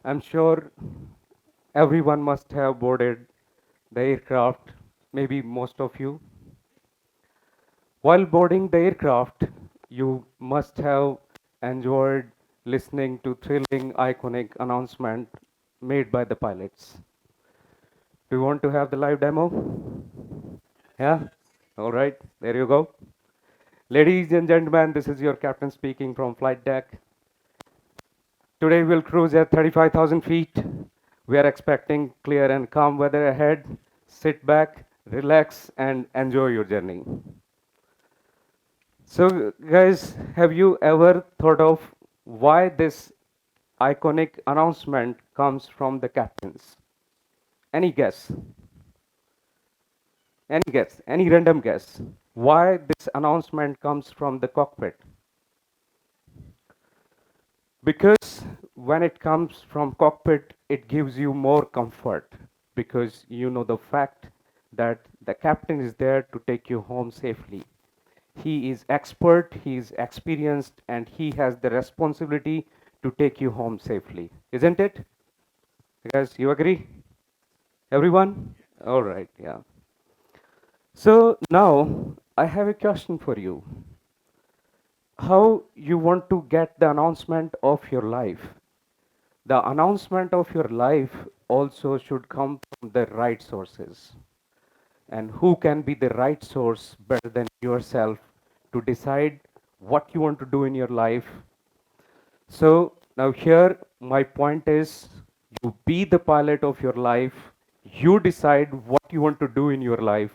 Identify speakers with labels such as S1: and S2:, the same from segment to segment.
S1: I'm sure everyone must have boarded the aircraft, maybe most of you. While boarding the aircraft, you must have enjoyed listening to thrilling, iconic announcement made by the pilots. Do you want to have the live demo? Yeah? All right, there you go. Ladies and gentlemen, this is your captain speaking from flight deck. Today we'll cruise at 35,000 feet. We are expecting clear and calm weather ahead. Sit back, relax, and enjoy your journey. So, guys, have you ever thought of why this iconic announcement comes from the captains? Any guess? Any guess? Any random guess? Why this announcement comes from the cockpit? Because when it comes from cockpit, it gives you more comfort because you know the fact that the captain is there to take you home safely. He is expert, he is experienced, and he has the responsibility to take you home safely. Isn't it? Guys, you agree? Everyone? All right, yeah. So now I have a question for you. How you want to get the announcement of your life? The announcement of your life also should come from the right sources. And who can be the right source better than yourself to decide what you want to do in your life? So now here my point is you be the pilot of your life. You decide what you want to do in your life.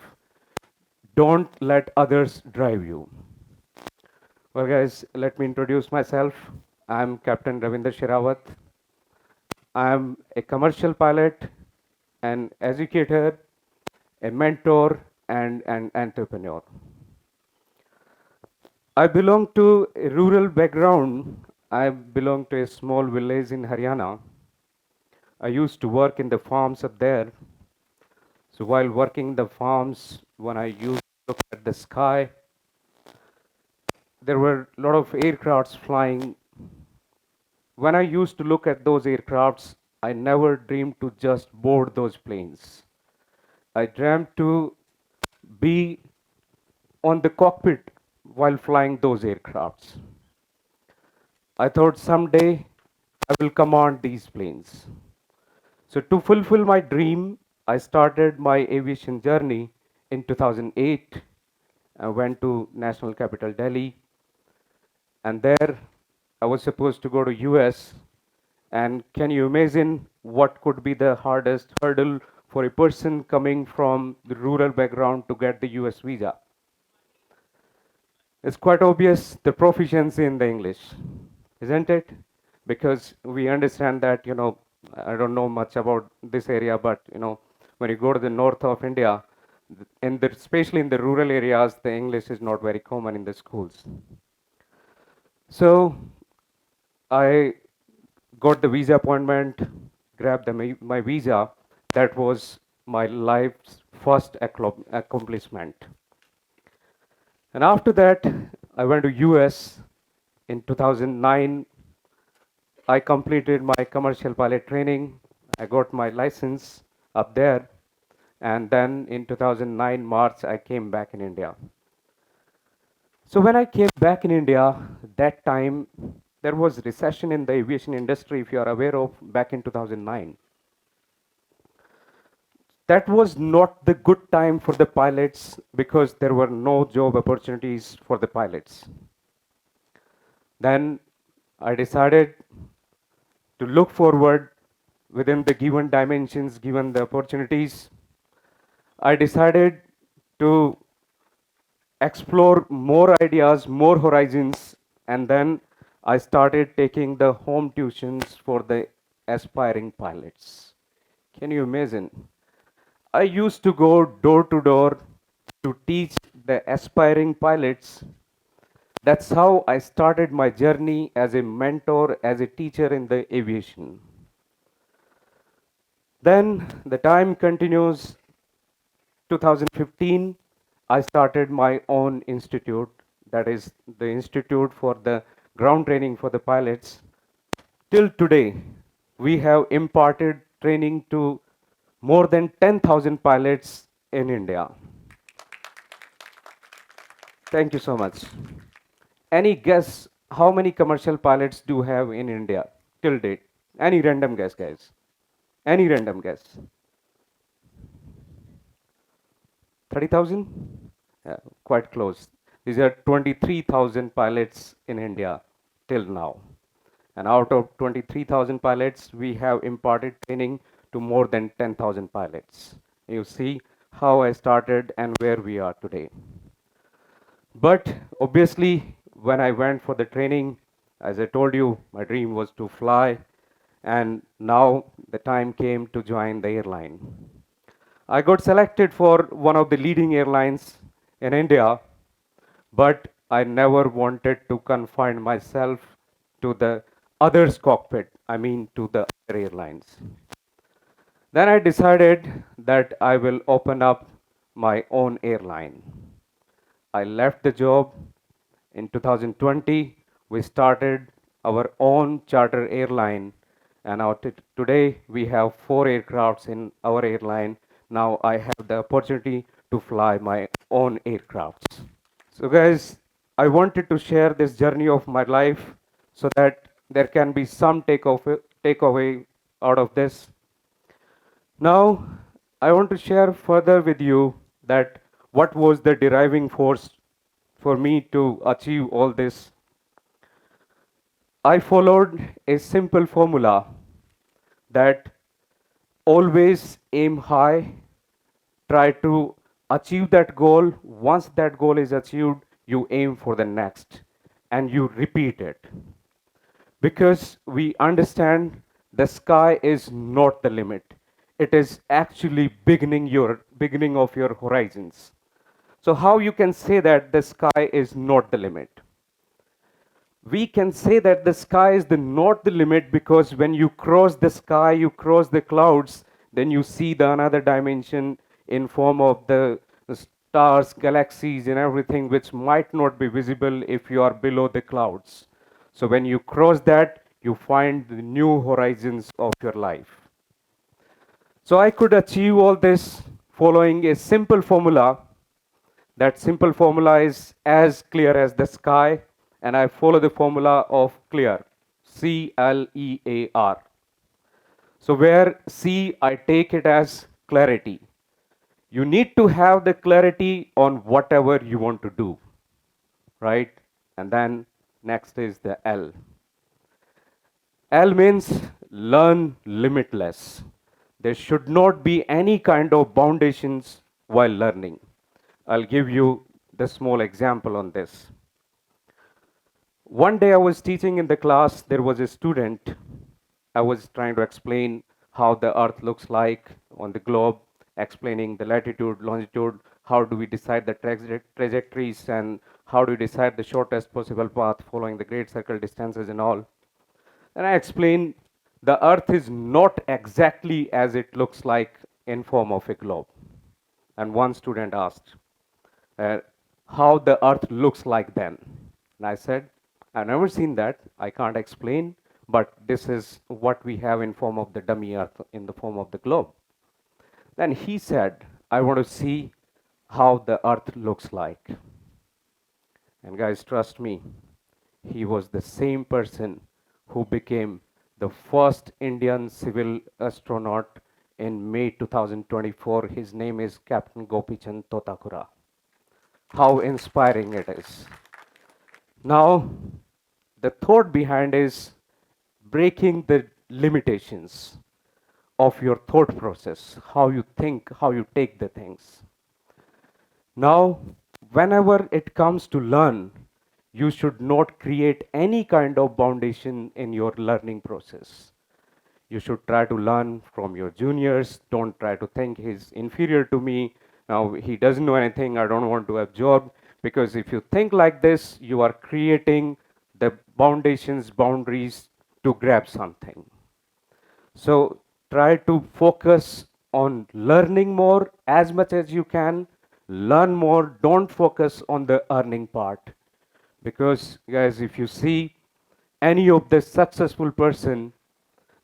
S1: Don't let others drive you. Well, guys, let me introduce myself. I'm Captain Ravinder Sherawat. I'm a commercial pilot, an educator, a mentor, and an entrepreneur. I belong to a rural background. I belong to a small village in Haryana. I used to work in the farms up there. So while working in the farms, when I used to look at the sky, there were a lot of aircrafts flying. When I used to look at those aircrafts, I never dreamed to just board those planes. I dreamt to be on the cockpit while flying those aircrafts. I thought someday I will command these planes. So to fulfill my dream, I started my aviation journey in 2008. I went to National Capital Delhi, and there I was supposed to go to US. And can you imagine what could be the hardest hurdle for a person coming from the rural background to get the US visa? It's quite obvious the proficiency in the English, isn't it? Because we understand that, I don't know much about this area, but, when you go to the north of India, especially in the rural areas, the English is not very common in the schools. So I got the visa appointment, grabbed my visa. That was my life's first accomplishment. And after that, I went to US in 2009. I completed my commercial pilot training. I got my license up there. And then in 2009 March, I came back in India. So when I came back in India, that time there was recession in the aviation industry, if you are aware of, back in 2009. That was not the good time for the pilots because there were no job opportunities for the pilots. Then I decided to look forward within the given dimensions, given the opportunities. I decided to explore more ideas, more horizons, and then I started taking the home tuitions for the aspiring pilots. Can you imagine? I used to go door to door to teach the aspiring pilots. That's how I started my journey as a mentor, as a teacher in the aviation. Then the time continues. 2015, I started my own institute, that is the Institute for the Ground Training for the Pilots. Till today, we have imparted training to more than 10,000 pilots in India. Thank you so much. Any guess how many commercial pilots do have in India till date? Any random guess, guys? Any random guess? 30,000? Quite close. These are 23,000 pilots in India till now. And out of 23,000 pilots, we have imparted training to more than 10,000 pilots. You see how I started and where we are today. But obviously, when I went for the training, as I told you, my dream was to fly, and now the time came to join the airline. I got selected for one of the leading airlines in India, but I never wanted to confine myself to the other's cockpit, I mean to the other airlines. Then I decided that I will open up my own airline. I left the job in 2020. We started our own charter airline, and today we have 4 aircrafts in our airline. Now I have the opportunity to fly my own aircrafts. So, guys, I wanted to share this journey of my life so that there can be some takeaway out of this. Now, I want to share further with you that what was the driving force for me to achieve all this. I followed a simple formula that always aim high, try to achieve that goal. Once that goal is achieved, you aim for the next and you repeat it. Because we understand the sky is not the limit. It is actually beginning of your horizons. So how you can say that the sky is not the limit? We can say that the sky is not the limit because when you cross the sky, you cross the clouds, then you see the another dimension in form of the stars, galaxies, and everything which might not be visible if you are below the clouds. So when you cross that, you find the new horizons of your life. So I could achieve all this following a simple formula. That simple formula is as clear as the sky, and I follow the formula of clear, CLEAR. So where C, I take it as clarity. You need to have the clarity on whatever you want to do, right? And then next is the L. L means learn limitless. There should not be any kind of foundations while learning. I'll give you the small example on this. One day I was teaching in the class, there was a student. I was trying to explain how the earth looks like on the globe, explaining the latitude, longitude, how do we decide the trajectories, and how do we decide the shortest possible path following the great circle distances and all. And I explained the earth is not exactly as it looks like in form of a globe. And one student asked, how the earth looks like then. And I said, I've never seen that. I can't explain, but this is what we have in form of the dummy earth in the form of the globe. Then he said, I want to see how the earth looks like. And guys, trust me, he was the same person who became the first Indian civil astronaut in May 2024. His name is Captain Gopichand Totakura. How inspiring it is. Now, the thought behind is breaking the limitations of your thought process, how you think, how you take the things. Now, whenever it comes to learn, you should not create any kind of foundation in your learning process. You should try to learn from your juniors. Don't try to think he's inferior to me. Now he doesn't know anything. I don't want to absorb. Because if you think like this, you are creating the boundaries to grab something. So try to focus on learning more as much as you can. Learn more. Don't focus on the earning part. Because guys, if you see any of the successful person,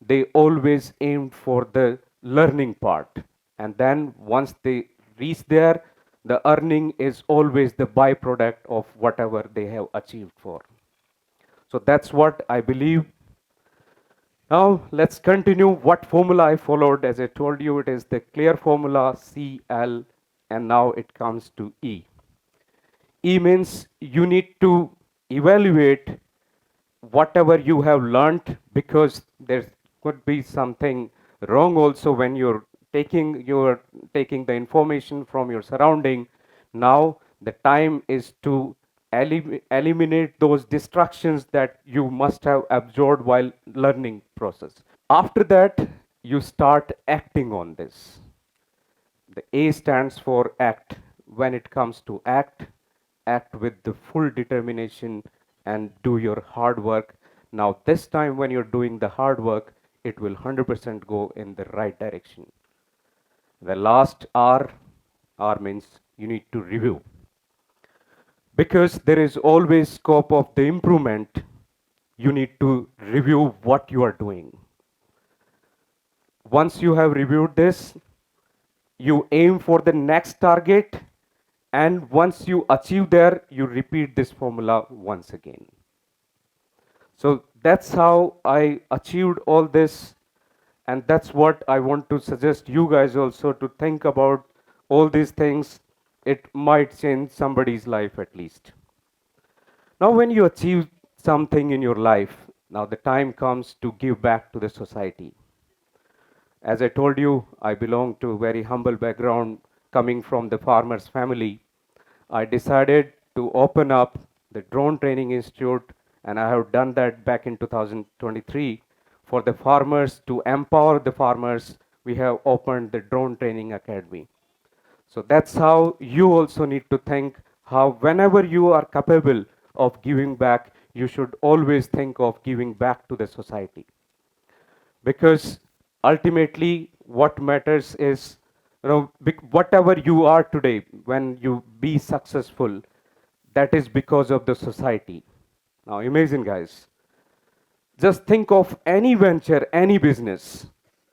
S1: they always aim for the learning part. And then once they reach there, the earning is always the byproduct of whatever they have achieved for. So that's what I believe. Now let's continue what formula I followed. As I told you, it is the clear formula CL, and now it comes to E. E means you need to evaluate whatever you have learned, because there could be something wrong also when you're taking the information from your surrounding. Now the time is to eliminate those distractions that you must have absorbed while learning process. After that, you start acting on this. The A stands for act. When it comes to act, act with the full determination and do your hard work. Now, this time when you're doing the hard work, it will 100% go in the right direction. The last R means you need to review. Because there is always scope of the improvement, you need to review what you are doing. Once you have reviewed this, you aim for the next target, and once you achieve there, you repeat this formula once again. So that's how I achieved all this, and that's what I want to suggest you guys also to think about all these things. It might change somebody's life at least. Now when you achieve something in your life, now the time comes to give back to the society. As I told you, I belong to a very humble background, coming from the farmer's family. I decided to open up the Drone Training Institute, and I have done that back in 2023. For the farmers, to empower the farmers, we have opened the Drone Training Academy. So that's how you also need to think, how whenever you are capable of giving back, you should always think of giving back to the society. Because ultimately what matters is, whatever you are today, when you be successful, that is because of the society. Now imagine, guys, just think of any venture, any business.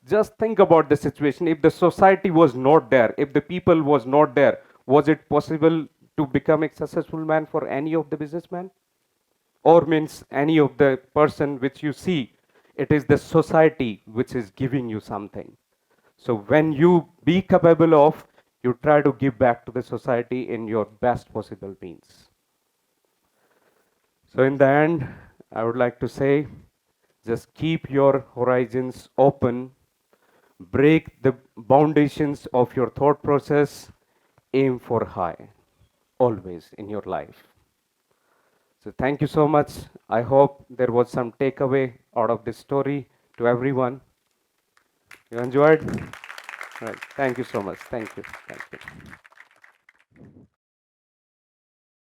S1: Just think about the situation. If the society was not there, if the people was not there, was it possible to become a successful man for any of the businessmen? Or means any of the person which you see, it is the society which is giving you something. So when you be capable of, you try to give back to the society in your best possible means. So in the end, I would like to say, just keep your horizons open, break the foundations of your thought process, aim for high, always in your life. So thank you so much. I hope there was some takeaway out of this story to everyone. You enjoyed? Right. Thank you so much. Thank you. Thank you.